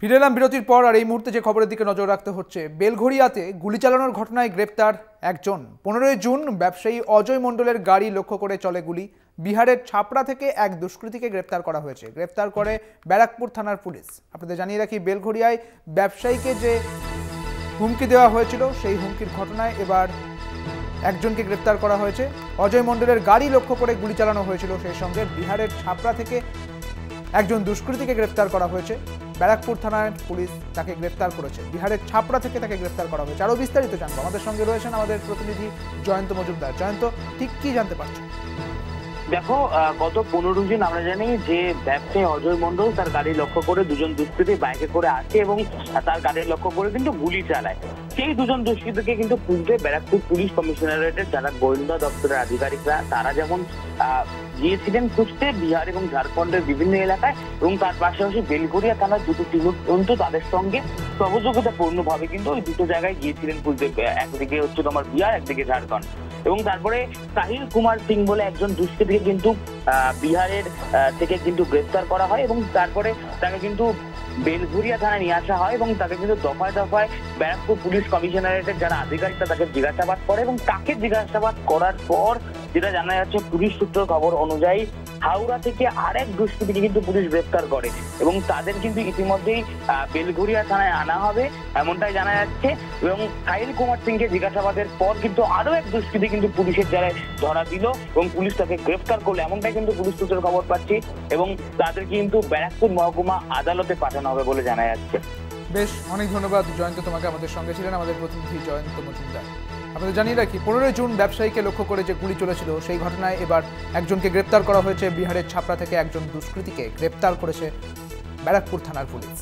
ফিরে এলাম বিরতির পর। আর এই মুহূর্তে যে খবরের দিকে নজর রাখতে হচ্ছে, বেলঘড়িয়াতে গুলি চালানোর ঘটনায় গ্রেপ্তার একজন। 15 জুন ব্যবসায়ী অজয় মণ্ডলের গাড়ি লক্ষ্য করে চলে গুলি। বিহারের ছাপড়া থেকে এক দুষ্কৃতীকে গ্রেপ্তার করা হয়েছে। গ্রেপ্তার করে ব্যারাকপুর থানার পুলিশ। আপনাদের জানিয়ে রাখি, বেলঘড়িয়ায় ব্যবসায়ীকে যে হুমকি দেওয়া হয়েছিল, সেই হুমকির ঘটনায় এবার একজনকে গ্রেপ্তার করা হয়েছে। অজয় মণ্ডলের গাড়ি লক্ষ্য করে গুলি চালানো হয়েছিল। সেই সঙ্গে বিহারের ছাপড়া থেকে একজন দুষ্কৃতীকে গ্রেপ্তার করা হয়েছে। ব্যারাকপুর থানার পুলিশ তাকে গ্রেপ্তার করেছে। বিহারের ছাপড়া থেকে তাকে গ্রেপ্তার করা হয়েছে। আরও বিস্তারিত জানবো, আমাদের সঙ্গে রয়েছেন আমাদের প্রতিনিধি জয়ন্ত মজুমদার। জয়ন্ত, ঠিক কি জানতে পারছো? দেখো, গত 15 জুন আমরা জানি যে ব্যবসায়ী অজয় মণ্ডল তার গাড়ি লক্ষ্য করে দুজন দুষ্কৃতী বাইকে করে আসে এবং তার গাড়ি লক্ষ্য করে কিন্তু গুলি চালায়। সেই দুজন দুষ্কৃতীকে কিন্তু খুঁজতে ব্যারাকপুর পুলিশ কমিশনারেটের যারা গোয়েন্দা দপ্তরের আধিকারিকরা তারা যেমন গিয়েছিলেন খুঁজতে বিহার এবং ঝাড়খণ্ডের বিভিন্ন এলাকায়, এবং তার পাশাপাশি বেলঘড়িয়া থানার দুটো টিম কিন্তু তাদের সঙ্গে সহযোগিতাপূর্ণভাবে কিন্তু ওই দুটো জায়গায় গিয়েছিলেন খুঁজতে। একদিকে হচ্ছে তোমার বিহার, একদিকে ঝাড়খণ্ড। এবং তারপরে সাহিল কুমার সিং বলে একজন দুষ্কৃতীকে কিন্তু বিহারের থেকে কিন্তু গ্রেফতার করা হয় এবং তারপরে তাকে কিন্তু বেলঘড়িয়া থানায় নিয়ে আসা হয় এবং তাকে কিন্তু দফায় দফায় ব্যারাকপুর পুলিশ কমিশনারেটের যারা আধিকারিকরা তাকে জিজ্ঞাসাবাদ করে। এবং তাকে জিজ্ঞাসাবাদ করার পর যেটা জানা যাচ্ছে, পুলিশ সূত্র খবর অনুযায়ী হাওড়া থেকে আরেক দুষ্কৃতীকে কিন্তু পুলিশ গ্রেফতার করে এবং তাদের কিন্তু ইতিমধ্যেই বেলঘড়িয়া থানায় আনা হবে এমনটাই জানা যাচ্ছে। এবং সাহিল কুমার সিংকে জিজ্ঞাসাবাদের পর কিন্তু আরো এক দুষ্কৃতী কিন্তু পুলিশের জালে ধরা দিল এবং পুলিশ তাকে গ্রেফতার করলো, এমনটাই কিন্তু পুলিশ সূত্রের খবর পাচ্ছি। এবং তাদের কিন্তু ব্যারাকপুর মহকুমা আদালতে পাঠানো হবে বলে জানা যাচ্ছে। বেশ, অনেক ধন্যবাদ জয়ন্ত তোমাকে। আমাদের সঙ্গে ছিলেন আমাদের প্রতিনিধি জয়ন্ত মজুমদার। আপনাদের জানিয়ে রাখি, 15 জুন ব্যবসায়ীকে লক্ষ্য করে যে গুলি চলেছিল, সেই ঘটনায় এবার একজনকে গ্রেপ্তার করা হয়েছে। বিহারের ছাপড়া থেকে একজন দুষ্কৃতীকে গ্রেপ্তার করেছে ব্যারাকপুর থানার পুলিশ।